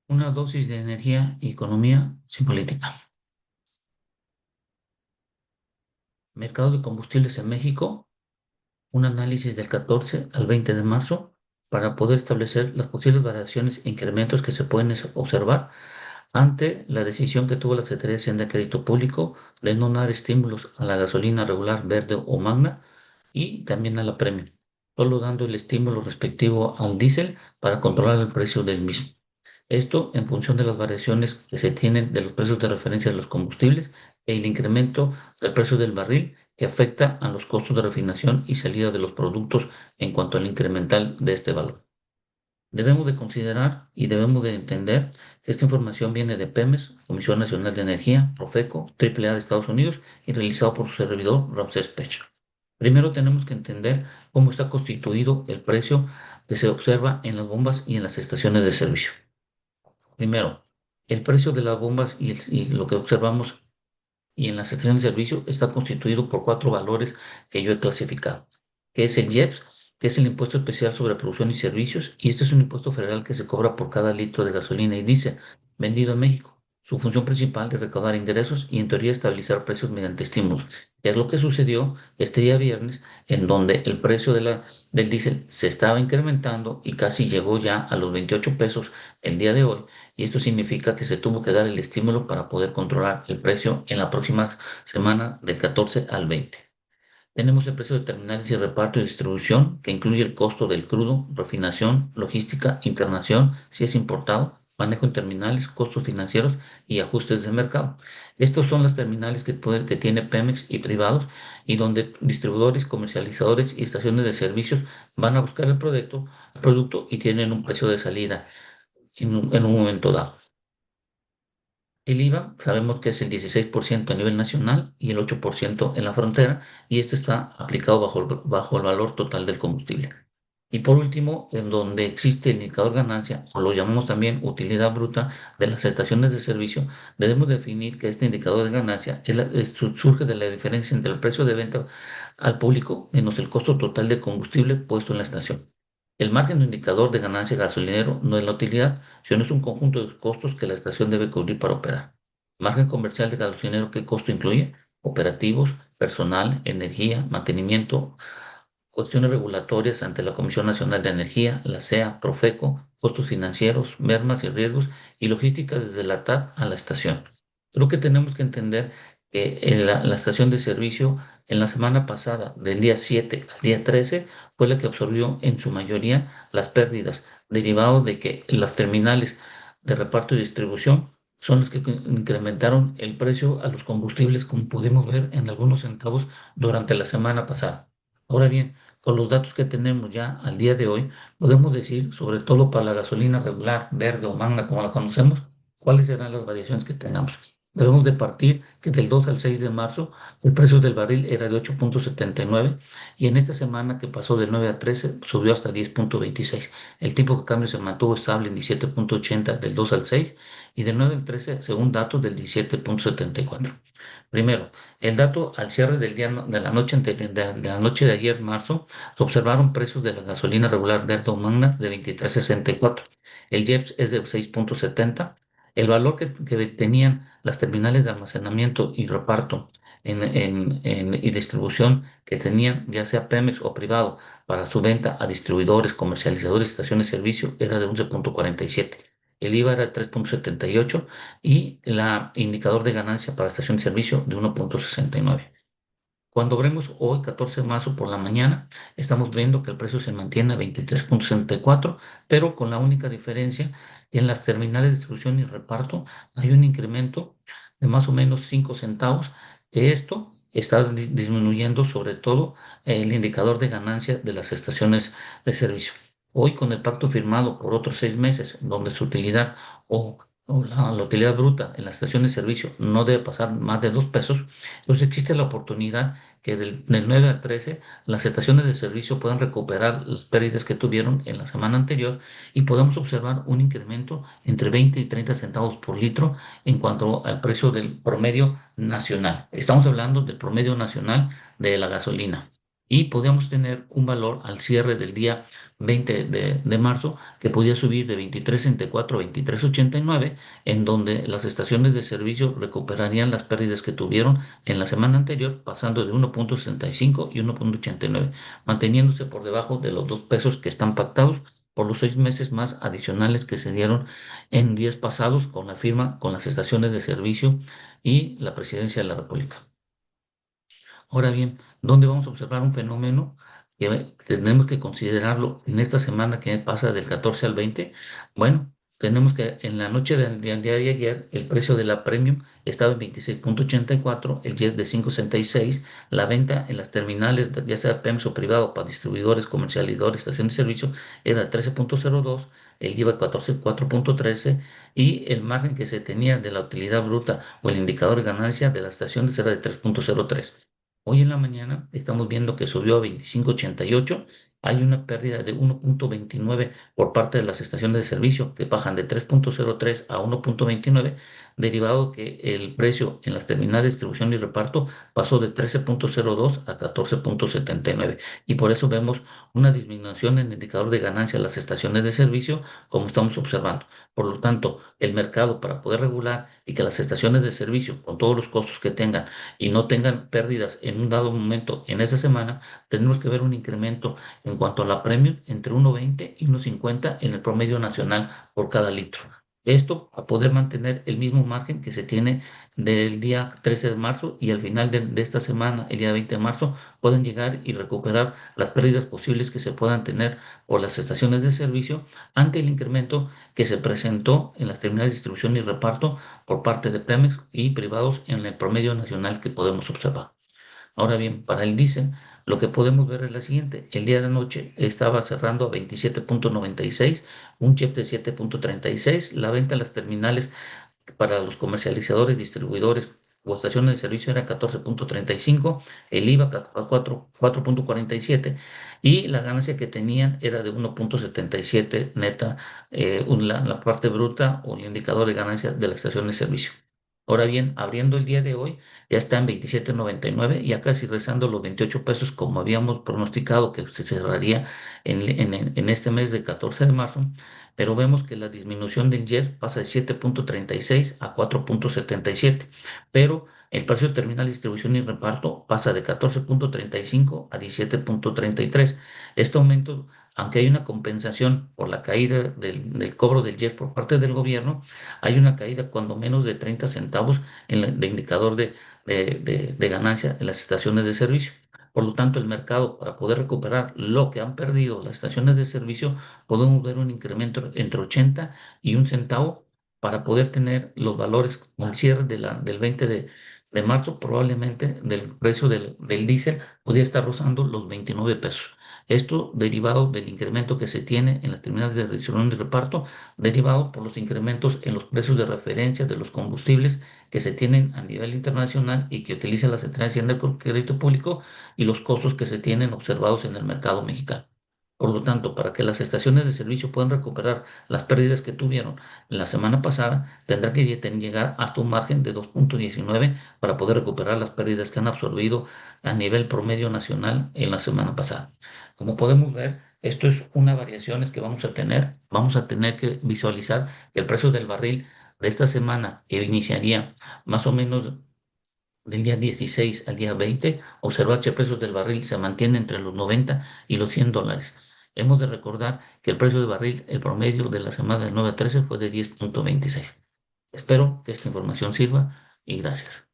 Una dosis de energía y economía sin política. Mercado de combustibles en México, un análisis del 14 al 20 de marzo para poder establecer las posibles variaciones e incrementos que se pueden observar ante la decisión que tuvo la Secretaría de Hacienda de Crédito Público de no dar estímulos a la gasolina regular verde o magna y también a la premium, solo dando el estímulo respectivo al diésel para controlar el precio del mismo. Esto en función de las variaciones que se tienen de los precios de referencia de los combustibles e el incremento del precio del barril que afecta a los costos de refinación y salida de los productos en cuanto al incremental de este valor. Debemos de considerar y debemos de entender que esta información viene de Pemex, Comisión Nacional de Energía, Profeco, AAA de Estados Unidos y realizado por su servidor Ramsés Pech. Primero tenemos que entender cómo está constituido el precio que se observa en las bombas y en las estaciones de servicio. Primero, el precio de las bombas y lo que observamos y en las estaciones de servicio está constituido por cuatro valores que yo he clasificado, que es el IEPS, que es el impuesto especial sobre producción y servicios, y este es un impuesto federal que se cobra por cada litro de gasolina y diésel vendido en México. Su función principal es recaudar ingresos y en teoría estabilizar precios mediante estímulos, que es lo que sucedió este día viernes, en donde el precio del diésel se estaba incrementando y casi llegó ya a los 28 pesos el día de hoy, y esto significa que se tuvo que dar el estímulo para poder controlar el precio en la próxima semana del 14 al 20. Tenemos el precio de terminales y reparto y distribución, que incluye el costo del crudo, refinación, logística, internación, si es importado, manejo en terminales, costos financieros y ajustes de mercado. Estos son las terminales que tiene Pemex y privados, y donde distribuidores, comercializadores y estaciones de servicios van a buscar el producto y tienen un precio de salida en un momento dado. El IVA sabemos que es el 16% a nivel nacional y el 8% en la frontera, y esto está aplicado bajo el valor total del combustible. Y por último, en donde existe el indicador ganancia, o lo llamamos también utilidad bruta de las estaciones de servicio, debemos definir que este indicador de ganancia surge de la diferencia entre el precio de venta al público menos el costo total de combustible puesto en la estación. El margen o indicador de ganancia gasolinero no es la utilidad, sino es un conjunto de costos que la estación debe cubrir para operar. Margen comercial de gasolinero, ¿qué costo incluye? Operativos, personal, energía, mantenimiento, cuestiones regulatorias ante la Comisión Nacional de Energía, la CEA, Profeco, costos financieros, mermas y riesgos y logística desde la TAT a la estación. Creo que tenemos que entender que en la estación de servicio en la semana pasada, del día 7 al día 13, fue la que absorbió en su mayoría las pérdidas derivadas de que las terminales de reparto y distribución son las que incrementaron el precio a los combustibles, como pudimos ver en algunos centavos durante la semana pasada. Ahora bien, con los datos que tenemos ya al día de hoy, podemos decir, sobre todo para la gasolina regular, verde o magna, como la conocemos, cuáles serán las variaciones que tengamos. Debemos de partir que del 2 al 6 de marzo el precio del barril era de 8.79 y en esta semana que pasó del 9 a 13 subió hasta 10.26. El tipo de cambio se mantuvo estable en 17.80 del 2 al 6 y del 9 al 13 según datos del 17.74. Primero, el dato al cierre del día de la noche de la noche de ayer, marzo, se observaron precios de la gasolina regular verde o magna de 23.64. El IEPS es de 6.70. El valor que tenían las terminales de almacenamiento y reparto y distribución que tenían, ya sea Pemex o privado, para su venta a distribuidores, comercializadores, estaciones de servicio, era de 11.47. El IVA era de 3.78 y el indicador de ganancia para estación de servicio de 1.69. Cuando vemos hoy, 14 de marzo por la mañana, estamos viendo que el precio se mantiene a 23.64, pero con la única diferencia en las terminales de distribución y reparto hay un incremento de más o menos 5 centavos, que esto está disminuyendo sobre todo el indicador de ganancia de las estaciones de servicio. Hoy, con el pacto firmado por otros 6 meses, donde su utilidad o la utilidad bruta en la estación de servicio no debe pasar más de 2 pesos, entonces existe la oportunidad que del 9 al 13 las estaciones de servicio puedan recuperar las pérdidas que tuvieron en la semana anterior y podamos observar un incremento entre 20 y 30 centavos por litro en cuanto al precio del promedio nacional. Estamos hablando del promedio nacional de la gasolina. y podíamos tener un valor al cierre del día 20 de marzo que podía subir de 23.64 a 23.89, en donde las estaciones de servicio recuperarían las pérdidas que tuvieron en la semana anterior, pasando de 1.65 y 1.89, manteniéndose por debajo de los 2 pesos que están pactados por los 6 meses más adicionales que se dieron en días pasados con la firma, con las estaciones de servicio y la Presidencia de la República. Ahora bien, ¿dónde vamos a observar un fenómeno que tenemos que considerarlo en esta semana que pasa del 14 al 20? Bueno, tenemos que en la noche del día de ayer el precio de la Premium estaba en 26.84, el jet de 5.66, la venta en las terminales, ya sea PEMS o privado, para distribuidores, comercializadores, estaciones de servicio, era 13.02, el IVA 4.13 y el margen que se tenía de la utilidad bruta o el indicador de ganancia de las estaciones era de 3.03. Hoy en la mañana estamos viendo que subió a 25.88. Hay una pérdida de 1.29 por parte de las estaciones de servicio que bajan de 3.03 a 1.29, derivado que el precio en las terminales de distribución y reparto pasó de 13.02 a 14.79. Y por eso vemos una disminución en el indicador de ganancia de las estaciones de servicio, como estamos observando. Por lo tanto, el mercado, para poder regular y que las estaciones de servicio, con todos los costos que tengan, y no tengan pérdidas en un dado momento en esa semana, tenemos que ver un incremento en cuanto a la premium entre 1.20 y 1.50 en el promedio nacional por cada litro. Esto a poder mantener el mismo margen que se tiene del día 13 de marzo, y al final de esta semana, el día 20 de marzo, pueden llegar y recuperar las pérdidas posibles que se puedan tener por las estaciones de servicio ante el incremento que se presentó en las terminales de distribución y reparto por parte de Pemex y privados en el promedio nacional que podemos observar. Ahora bien, para el diésel, lo que podemos ver es la siguiente. El día de anoche estaba cerrando a 27.96, un chip de 7.36. La venta en las terminales para los comercializadores, distribuidores o estaciones de servicio era 14.35, el IVA 4.47 y la ganancia que tenían era de 1.77 neta, la parte bruta o el indicador de ganancia de la estación de servicio. Ahora bien, abriendo el día de hoy, ya está en 27.99, ya casi rezando los 28 pesos como habíamos pronosticado que se cerraría en este mes de 14 de marzo, pero vemos que la disminución del jet pasa de 7.36 a 4.77, pero el precio terminal de distribución y reparto pasa de 14.35 a 17.33. Este aumento, aunque hay una compensación por la caída del cobro del jet por parte del gobierno, hay una caída cuando menos de 30 centavos en el indicador de ganancia en las estaciones de servicio. Por lo tanto, el mercado, para poder recuperar lo que han perdido las estaciones de servicio, podemos ver un incremento entre 80 y un centavo para poder tener los valores al cierre del 20 de marzo, probablemente del precio del diésel podría estar rozando los 29 pesos. Esto derivado del incremento que se tiene en las terminales de distribución y reparto, derivado por los incrementos en los precios de referencia de los combustibles que se tienen a nivel internacional y que utiliza la Central de Hacienda de Crédito Público, y los costos que se tienen observados en el mercado mexicano. Por lo tanto, para que las estaciones de servicio puedan recuperar las pérdidas que tuvieron la semana pasada, tendrá que llegar hasta un margen de 2.19 para poder recuperar las pérdidas que han absorbido a nivel promedio nacional en la semana pasada. Como podemos ver, esto es una variaciones que vamos a tener. Vamos a tener que visualizar que el precio del barril de esta semana, que iniciaría más o menos del día 16 al día 20, observar que el precio del barril se mantiene entre los 90 y los $100. Hemos de recordar que el precio del barril, el promedio de la semana del 9 a 13 fue de 10.26. Espero que esta información sirva y gracias.